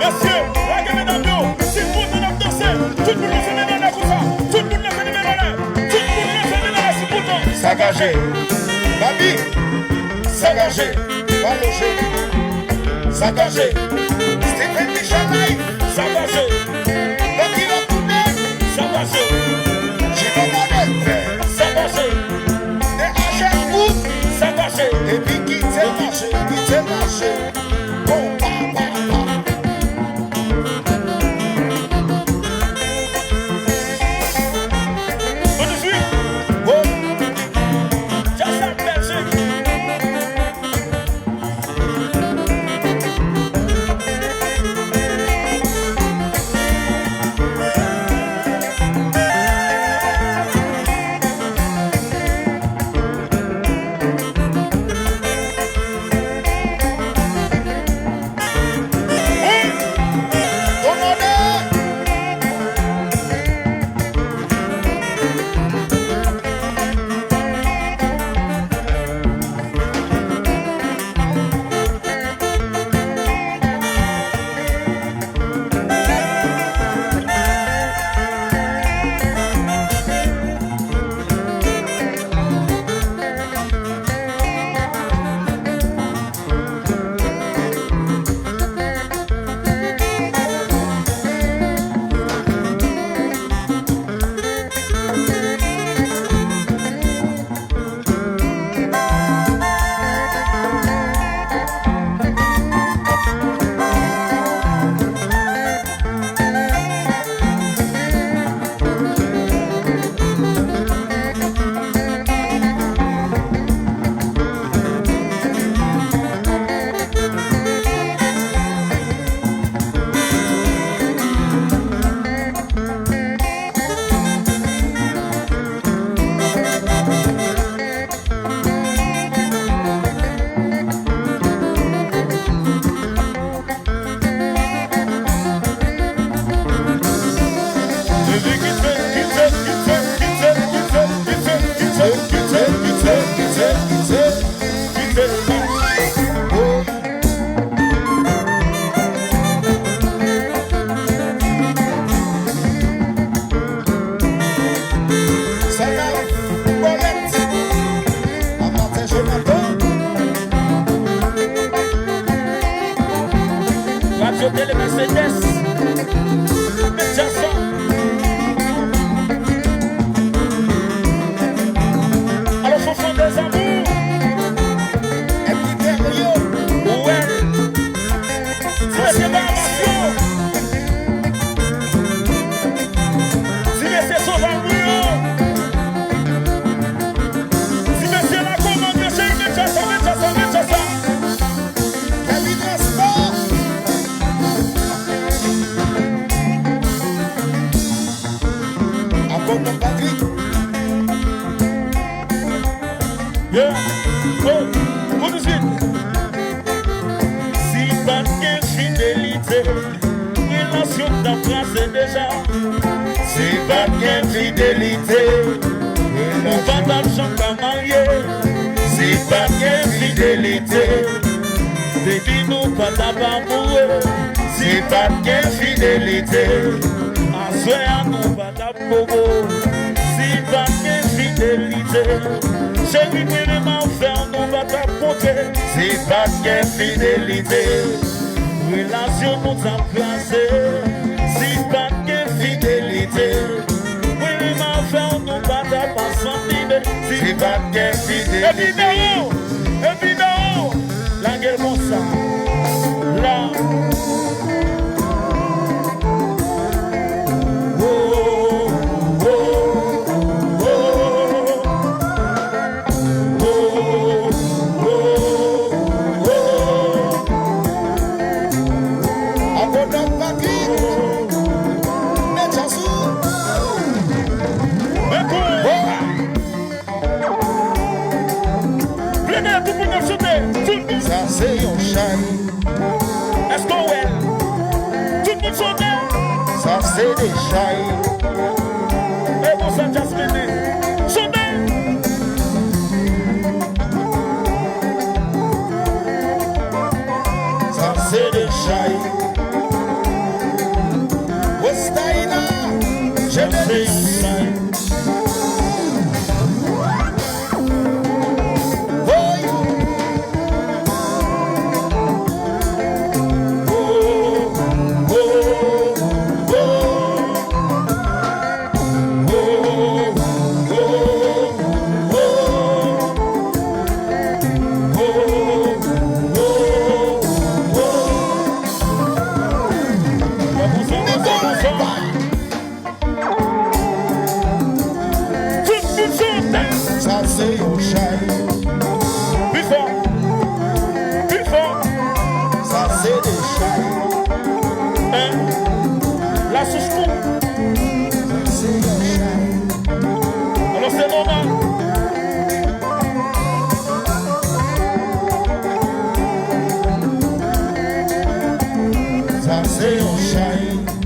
Monsieur, la mesdames, si tout le monde danser, tout le monde se met dans la comme ça, tout le monde se met dans la, tout le monde se met dans la, si pourtant. S'engager, Babi, s'engager, pas loger, s'engager, Stephen Michel, S'engager, Babi la tournée, s'engager, Jimmy Monet, s'engager, des agents pour, s'engager, et puis quitter le marché, bon, tout de suite, bon, just like Belgique. Les Mercedes, les Jason. Alors, ce sont des amours. et puis derrière, Ouais. C'est des barbations. Si c'est son amour. Si c'est la commande, c'est une Jason. David Resport, Abondant Patrick, Yeah. Oh, tout de suite. Si pas de fidélité, relation d'embrasser déjà. Si pas de fidélité, on va d'argent qu'à marier. Si pas de fidélité, baby nous pas d'amour. Si pas de fidélité, en soi nous pas d'amour. Si pas de fidélité, chérie, vraiment faire nous va t'apporter. Si pas de fidélité, relation nous a placé. Si pas de fidélité, vraiment faire nous va t'apporter. Si pas de fidélité, et puis non, la guerre comme ça, là. Abondant Patrick, les Jason, Ça c'est un chai, est-ce qu'on ouais? Tout le monde sonne. ça c'est des chai, Et bon ça Jasmine. Sonne. ça c'est des chai, c'est un Chay Hit.